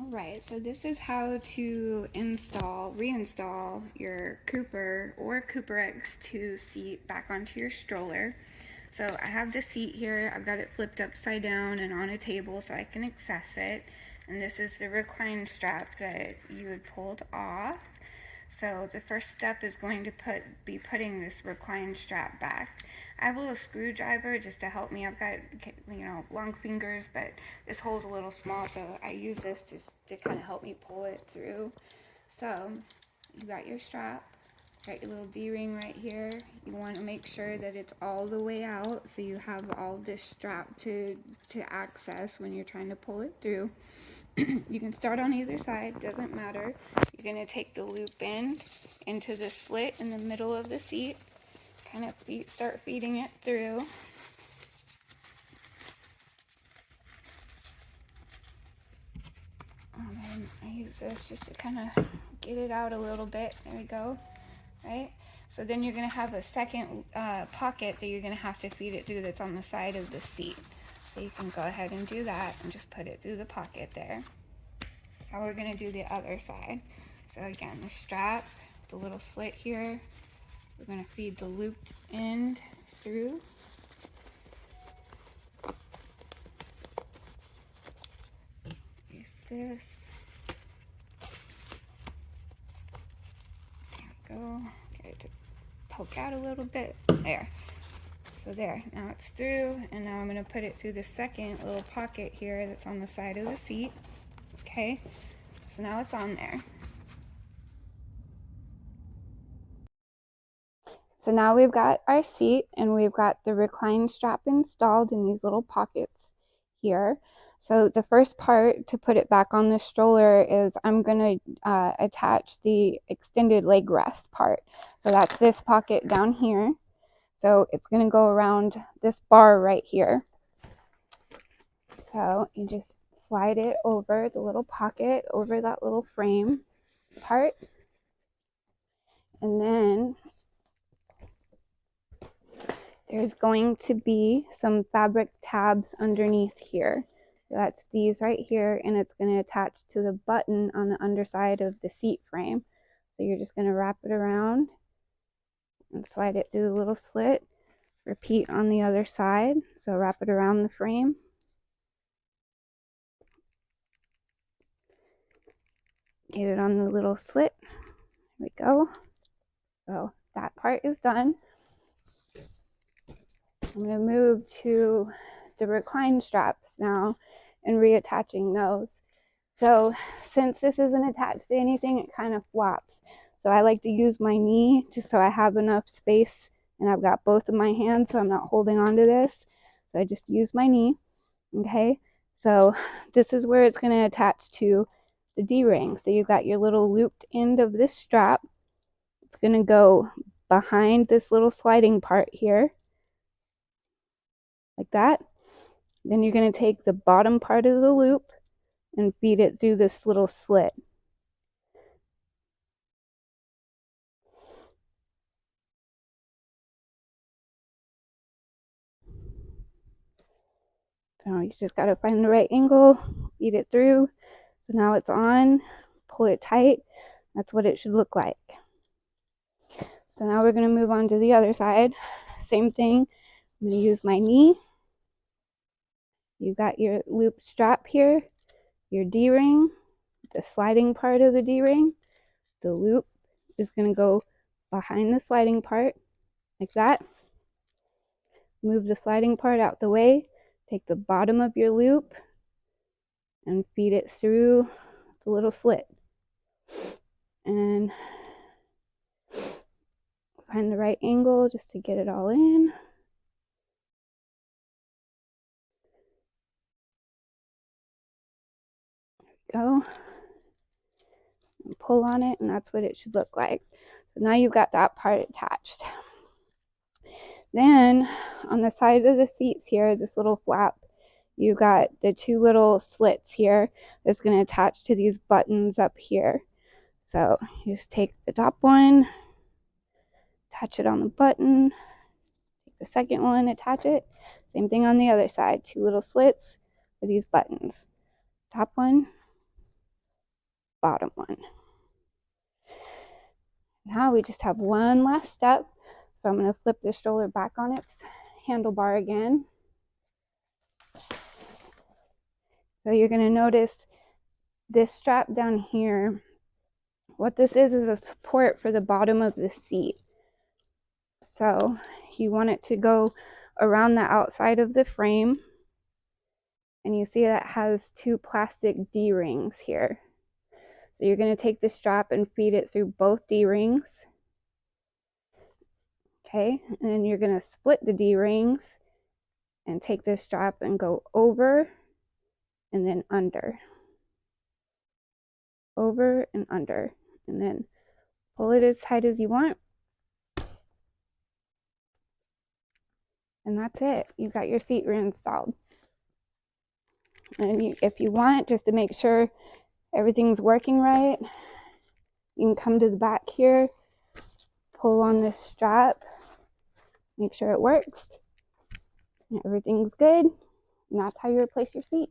Alright, so this is how to reinstall your Kooper or Kooper X2 seat back onto your stroller. So I have the seat here, I've got it flipped upside down and on a table so I can access it. And this is the recline strap that you had pulled off. So the first step is going to be putting this recline strap back. I have a little screwdriver just to help me. I've got, long fingers, but this hole's a little small, so I use this to kind of help me pull it through. So you got your strap, got your little D-ring right here. You want to make sure that it's all the way out so you have all this strap to access when you're trying to pull it through. You can start on either side, doesn't matter. You're going to take the loop end into the slit in the middle of the seat, kind of start feeding it through. And then I use this just to kind of get it out a little bit. There we go. Right? So then you're going to have a second pocket that you're going to have to feed it through that's on the side of the seat. So you can go ahead and do that and just put it through the pocket there. Now we're going to do the other side. So again, the strap, the little slit here, we're going to feed the looped end through. Use this. There we go. Get it to poke out a little bit. There. So there, now it's through, and now I'm going to put it through the second little pocket here that's on the side of the seat. Okay, so now it's on there. So now we've got our seat and we've got the recline strap installed in these little pockets here. So the first part to put it back on the stroller is I'm going to attach the extended leg rest part. So that's this pocket down here. So it's going to go around this bar right here. So you just slide it over the little pocket, over that little frame part. And then there's going to be some fabric tabs underneath here. So that's these right here, and it's going to attach to the button on the underside of the seat frame. So you're just going to wrap it around and slide it through the little slit. Repeat on the other side. So wrap it around the frame. Get it on the little slit. There we go. So that part is done. I'm going to move to the recline straps now and reattaching those. So since this isn't attached to anything, it kind of flops. So I like to use my knee just so I have enough space, and I've got both of my hands so I'm not holding on to this. So I just use my knee. Okay, so this is where it's going to attach to the D-ring. So you've got your little looped end of this strap. It's going to go behind this little sliding part here, like that. Then you're going to take the bottom part of the loop and feed it through this little slit. So you just got to find the right angle, feed it through. So now it's on, pull it tight. That's what it should look like. So now we're going to move on to the other side. Same thing. I'm going to use my knee. You've got your loop strap here, your D-ring, the sliding part of the D-ring. The loop is going to go behind the sliding part, like that. Move the sliding part out the way. Take the bottom of your loop and feed it through the little slit. And find the right angle just to get it all in. There we go. And pull on it, and that's what it should look like. So now you've got that part attached. Then on the side of the seats here, this little flap, you've got the two little slits here that's going to attach to these buttons up here. So you just take the top one, attach it on the button, take the second one, attach it. Same thing on the other side, two little slits for these buttons. Top one, bottom one. Now we just have one last step. So I'm going to flip the stroller back on its handlebar again. So you're going to notice this strap down here. What this is a support for the bottom of the seat. So you want it to go around the outside of the frame. And you see that it has two plastic D-rings here. So you're going to take the strap and feed it through both D-rings. Okay, and then you're going to split the D-rings and take this strap and go over and then under. Over and under. And then pull it as tight as you want. And that's it. You got your seat reinstalled. And if you want, just to make sure everything's working right, you can come to the back here, pull on this strap, make sure it works, and everything's good, and that's how you replace your seat.